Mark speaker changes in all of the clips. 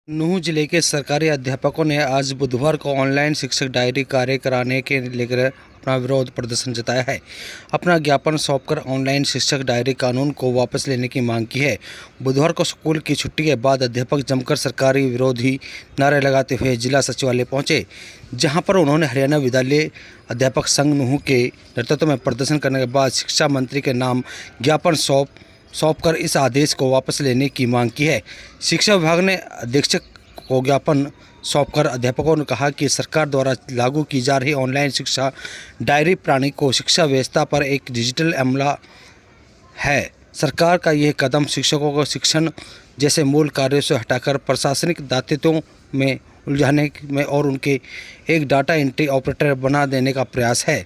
Speaker 1: नूंह जिले के सरकारी अध्यापकों ने आज बुधवार को ऑनलाइन शिक्षक डायरी कार्य कराने के लेकर अपना विरोध प्रदर्शन जताया है। अपना ज्ञापन सौंपकर ऑनलाइन शिक्षक डायरी कानून को वापस लेने की मांग की है। बुधवार को स्कूल की छुट्टी के बाद अध्यापक जमकर सरकारी विरोधी नारे लगाते हुए जिला सचिवालय पहुंचे, जहां पर उन्होंने हरियाणा विद्यालय अध्यापक संघ नूंह के नेतृत्व में प्रदर्शन करने के बाद शिक्षा मंत्री के नाम ज्ञापन सौंपकर इस आदेश को वापस लेने की मांग की है। शिक्षा विभाग ने अधीक्षक को ज्ञापन सौंपकर अध्यापकों ने कहा कि सरकार द्वारा लागू की जा रही ऑनलाइन शिक्षा डायरी प्रणाली को शिक्षा व्यवस्था पर एक डिजिटल हमला है। सरकार का यह कदम शिक्षकों को शिक्षण जैसे मूल कार्यों से हटाकर प्रशासनिक दायित्वों में उलझाने में और उनके एक डाटा एंट्री ऑपरेटर बना देने का प्रयास है।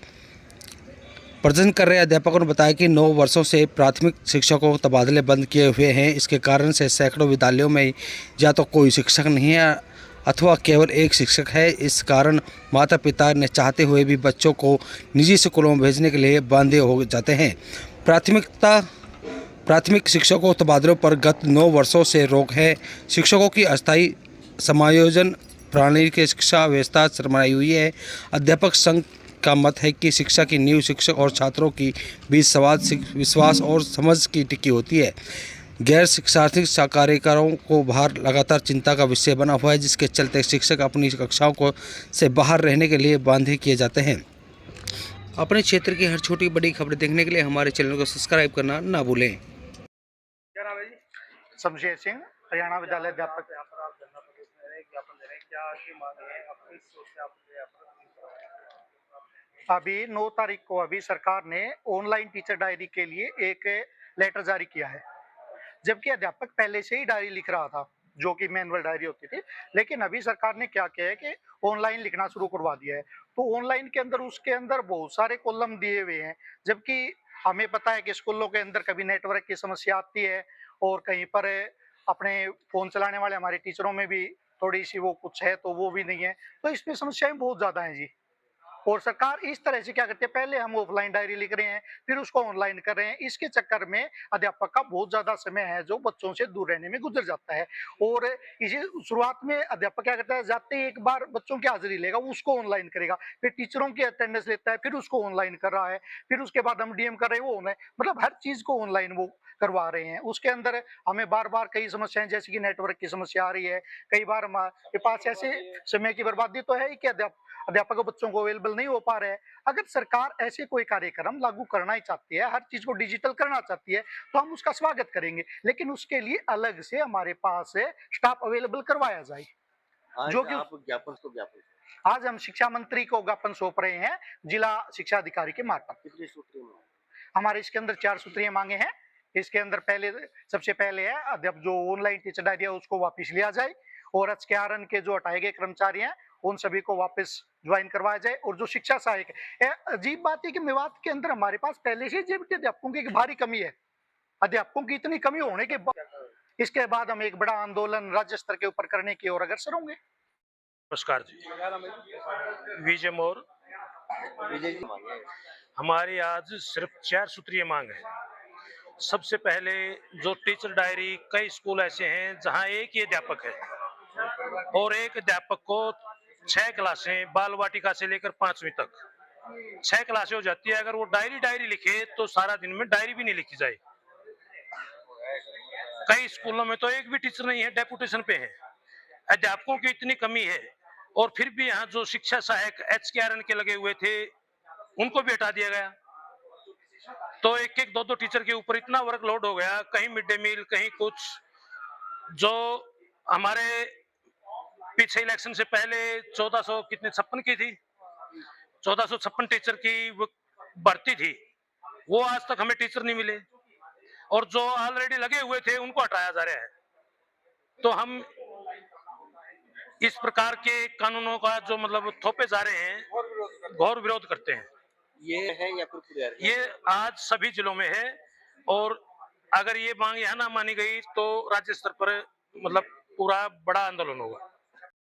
Speaker 1: प्रदर्शन कर रहे अध्यापकों ने बताया कि 9 वर्षों से प्राथमिक शिक्षकों के तबादले बंद किए हुए हैं। इसके कारण से सैकड़ों विद्यालयों में या तो कोई शिक्षक नहीं है अथवा केवल एक शिक्षक है। इस कारण माता पिता ने चाहते हुए भी बच्चों को निजी स्कूलों में भेजने के लिए बांधे हो जाते हैं। प्राथमिक शिक्षकों के तबादलों पर गत 9 वर्षों से रोक है। शिक्षकों की अस्थायी समायोजन प्रणाली की शिक्षा व्यवस्था शर्माई हुई है। अध्यापक संघ का मत है कि शिक्षा की नींव शिक्षक और छात्रों की बीच संवाद, विश्वास और समझ की टिकी होती है। गैर शिक्षार्थी कार्यकरों को बाहर लगातार चिंता का विषय बना हुआ है, जिसके चलते शिक्षक अपनी कक्षाओं को से बाहर रहने के लिए बांधे किए जाते हैं। अपने क्षेत्र की हर छोटी बड़ी खबरें देखने के लिए हमारे चैनल को सब्सक्राइब करना ना भूलें।
Speaker 2: क्या नाम है जी? शमशेर सिंह, हरियाणा विद्यालय अध्यापक। यहाँ पर आप धरना प्रदर्शन दे रहे हैं, ज्ञापन दे रहे हैं, क्या की मांग है? अपनी सोच से आप अभी 9 तारीख को अभी सरकार ने ऑनलाइन टीचर डायरी के लिए एक लेटर जारी किया है, जबकि अध्यापक पहले से ही डायरी लिख रहा था, जो कि मैनुअल डायरी होती थी। लेकिन अभी सरकार ने क्या किया है कि ऑनलाइन लिखना शुरू करवा दिया है। तो ऑनलाइन के अंदर उसके अंदर बहुत सारे कॉलम दिए हुए हैं, जबकि हमें पता है कि स्कूलों के अंदर कभी नेटवर्क की समस्या आती है और कहीं पर अपने फोन चलाने वाले हमारे टीचरों में भी थोड़ी सी वो कुछ है, तो वो भी नहीं है। तो इसमें समस्याएं बहुत ज्यादा हैं जी। और सरकार इस तरह से क्या करती है, पहले हम ऑफलाइन डायरी लिख रहे हैं, फिर उसको ऑनलाइन कर रहे हैं। इसके चक्कर में अध्यापक का बहुत ज्यादा समय है जो बच्चों से दूर रहने में गुजर जाता है। और इसी शुरुआत में अध्यापक क्या करता है, जाते ही एक बार बच्चों की हाजिरी लेगा, उसको ऑनलाइन करेगा, फिर टीचरों की अटेंडेंस लेता है, फिर उसको ऑनलाइन कर रहा है, फिर उसके बाद हम डीएम कर रहे हैं, वो ऑनलाइन, मतलब हर चीज को ऑनलाइन वो करवा रहे हैं। उसके अंदर हमें बार बार कई समस्याएं, जैसे कि नेटवर्क की समस्या आ रही है। कई बार हमारे पास ऐसे समय की बर्बादी तो है ही कि अध्यापक बच्चों को अवेलेबल नहीं हो पा रहे हैं। अगर सरकार ऐसे कोई कार्यक्रम लागू करना ही चाहती है, हर चीज को डिजिटल करना चाहती है, तो हम उसका स्वागत करेंगे, लेकिन उसके लिए अलग से हमारे पास स्टाफ अवेलेबल करवाया जाए। जो कि आप ज्ञापन आज हम शिक्षा मंत्री को ज्ञापन सौंप रहे हैं, जिला शिक्षा अधिकारी के मार्फत। कितनी सूत्रीय मांग? हमारे इसके अंदर 4 सूत्रीय मांगे हैं। इसके अंदर सबसे पहले है अध्यप जो ऑनलाइन टीचर डायरी है उसको वापस लिया जाए, और एचकेआरएन के जो हटाए गए कर्मचारी हैं उन सभी को वापस ज्वाइन करवाया जाए। और जो शिक्षा सहायक है, अजीब बात है कि मेवात के अंदर हमारे पास पहले से अध्यापकों की भारी कमी है। अध्यापकों की इतनी कमी होने के बाद इसके बाद हम एक बड़ा आंदोलन राज्य स्तर के ऊपर करने की ओर अग्रसर होंगे।
Speaker 3: नमस्कार जी, विजय मोर।
Speaker 2: विजय जी,
Speaker 3: हमारी आज सिर्फ 4 सूत्रीय मांग है। सबसे पहले जो टीचर डायरी, कई स्कूल ऐसे हैं जहां एक ही अध्यापक है और एक अध्यापक को 6 क्लासें बाल वाटिका से लेकर 5वीं तक 6 क्लासें हो जाती है। अगर वो डायरी लिखे तो सारा दिन में डायरी भी नहीं लिखी जाए। कई स्कूलों में तो एक भी टीचर नहीं है, डेपुटेशन पे है। अध्यापकों की इतनी कमी है और फिर भी यहाँ जो शिक्षा सहायक एचकेआरएन के लगे हुए थे उनको भी हटा दिया गया। तो एक एक 2-2 टीचर के ऊपर इतना वर्कलोड हो गया, कहीं मिड डे मील, कहीं कुछ। जो हमारे पीछे इलेक्शन से पहले 1456 की थी, 1456 टीचर की भर्ती थी, वो आज तक हमें टीचर नहीं मिले, और जो ऑलरेडी लगे हुए थे उनको हटाया जा रहा है। तो हम इस प्रकार के कानूनों का जो मतलब थोपे जा रहे हैं, घोर विरोध करते हैं।
Speaker 2: ये है या फिर पूरे
Speaker 3: ये आज सभी जिलों में है, और अगर ये मांग यहाँ ना मानी गई तो राज्य स्तर पर मतलब पूरा बड़ा आंदोलन होगा।